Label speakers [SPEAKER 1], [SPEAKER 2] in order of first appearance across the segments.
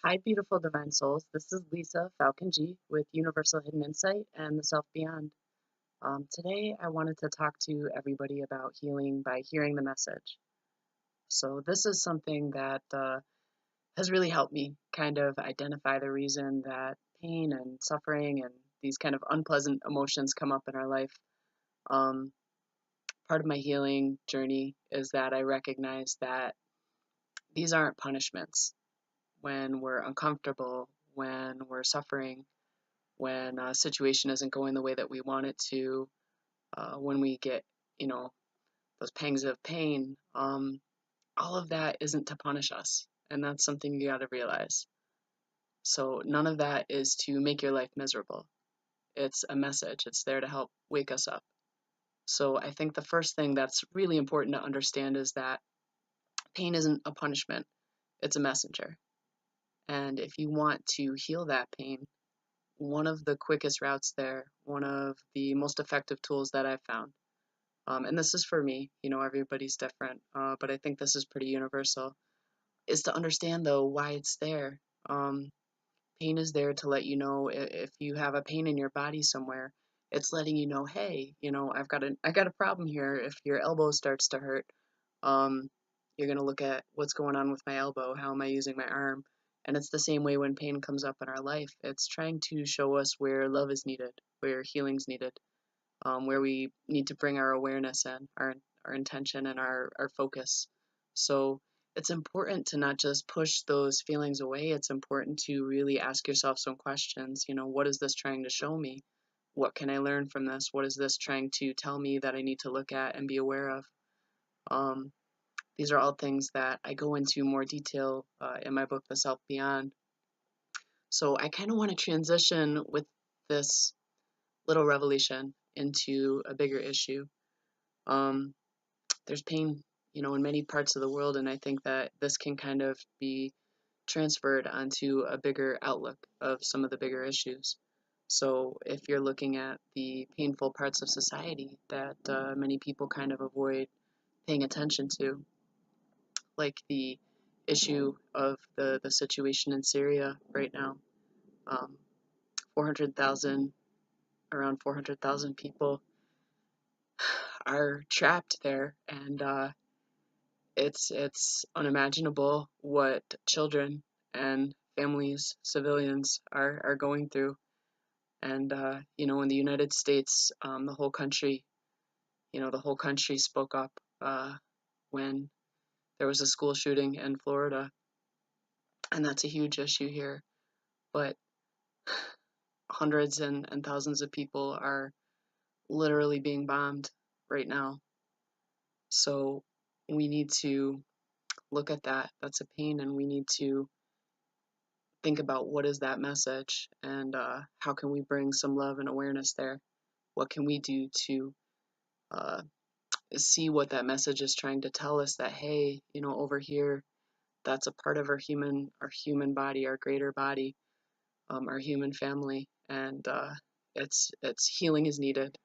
[SPEAKER 1] Hi, beautiful divine souls. This is Lisa Falcon G with Universal Hidden Insight and the Self Beyond. Today, I wanted to talk to everybody about healing by hearing the message. So, this is something that has really helped me kind of identify the reason that pain and suffering and these kind of unpleasant emotions come up in our life. Um, Part of my healing journey is that I recognize that these aren't punishments when we're uncomfortable, when we're suffering when a situation isn't going the way that we want it to, when we get, you know, those pangs of pain, all of that isn't to punish us. And that's something you got to realize. So none of that is to make your life miserable. It's a message. It's there to help wake us up. So I think the first thing that's really important to understand is that pain isn't a punishment. It's a messenger. And if you want to heal that pain, one of the quickest routes there, one of the most effective tools that I've found. And this is for me, everybody's different, but I think this is pretty universal, is to understand though why it's there. Um, Pain is there to let you know if you have a pain in your body somewhere, it's letting you know, hey, I got a problem here. If your elbow starts to hurt, um, you're gonna look at what's going on with my elbow, how am I using my arm? And it's the same way when pain comes up in our life. It's trying to show us where love is needed, where healing's needed, where we need to bring our awareness in, our intention and our focus. So it's important to not just push those feelings away. It's important to really ask yourself some questions. What is this trying to show me? What can I learn from this? What is this trying to tell me that I need to look at and be aware of? Um, these are all things that I go into more detail in my book, The Self Beyond. So I kind of want to transition with this little revelation into a bigger issue. Um, there's pain, in many parts of the world, and I think that this can kind of be transferred onto a bigger outlook of some of the bigger issues. So if you're looking at the painful parts of society that many people kind of avoid paying attention to, like the issue of the situation in Syria right now, um, 400,000, around 400,000 people are trapped there, and it's unimaginable what children and families, civilians are going through. And in the United States, the whole country spoke up when there was a school shooting in Florida, and that's a huge issue here. But hundreds and thousands of people are literally being bombed right now. So we need to look at that. That's a pain, and we need to think about what is that message and how can we bring some love and awareness there. What can we do to uh, see what that message is trying to tell us, that hey, over here, that's a part of our human body, our greater body, our human family, and it's healing is needed.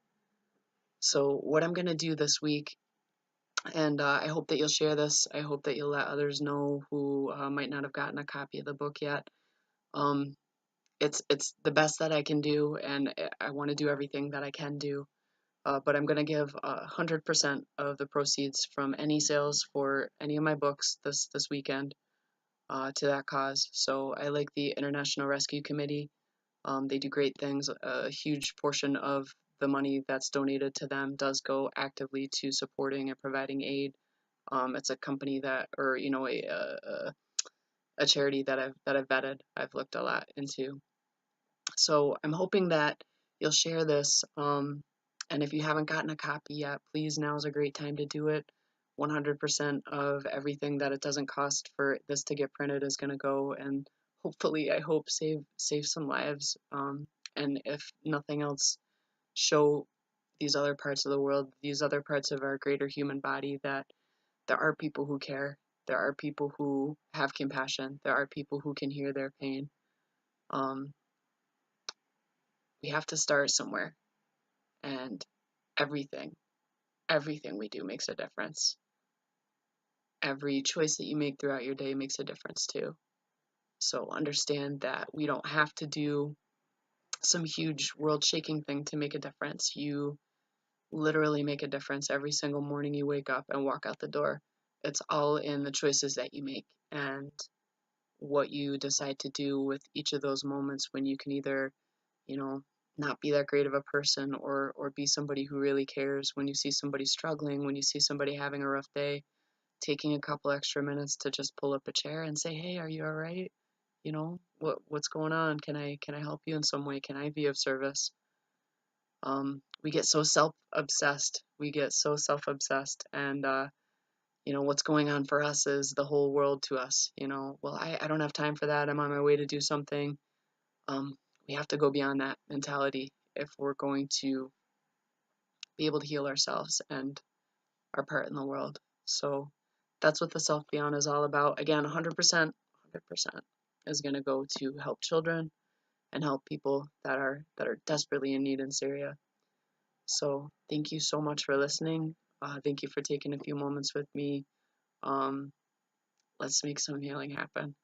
[SPEAKER 1] So what I'm going to do this week, and I hope that you'll share this, I hope that you'll let others know who might not have gotten a copy of the book yet. um, it's the best that I can do, and I want to do everything that I can do. But I'm going to give 100% of the proceeds from any sales for any of my books this weekend to that cause. So I like the International Rescue Committee. They do great things. A huge portion of the money that's donated to them does go actively to supporting and providing aid. It's a company that, or a charity that I've vetted. I've looked a lot into. So I'm hoping that you'll share this. And if you haven't gotten a copy yet, please, now is a great time to do it. 100% of everything that it doesn't cost for this to get printed is going to go, and hopefully, I hope, save some lives. And if nothing else, show these other parts of the world, these other parts of our greater human body, that there are people who care. There are people who have compassion. There are people who can hear their pain. Um, we have to start somewhere, and everything, everything we do makes a difference. Every choice that you make throughout your day makes a difference too. So understand that we don't have to do some huge world shaking thing to make a difference. You literally make a difference every single morning you wake up and walk out the door. It's all in the choices that you make and what you decide to do with each of those moments when you can either, you know, not be that great of a person or be somebody who really cares when you see somebody struggling, when you see somebody having a rough day, taking a couple extra minutes to just pull up a chair and say, "Hey, are you all right? What's going on? Can I help you in some way? Can I be of service?" We get so self-obsessed. We get so self-obsessed and what's going on for us is the whole world to us. Well, I don't have time for that. I'm on my way to do something. Um, we have to go beyond that mentality if we're going to be able to heal ourselves and our part in the world. So that's what the Self Beyond is all about. Again, 100% is going to go to help children and help people that are desperately in need in Syria. So thank you so much for listening. Thank you for taking a few moments with me. Um, let's make some healing happen.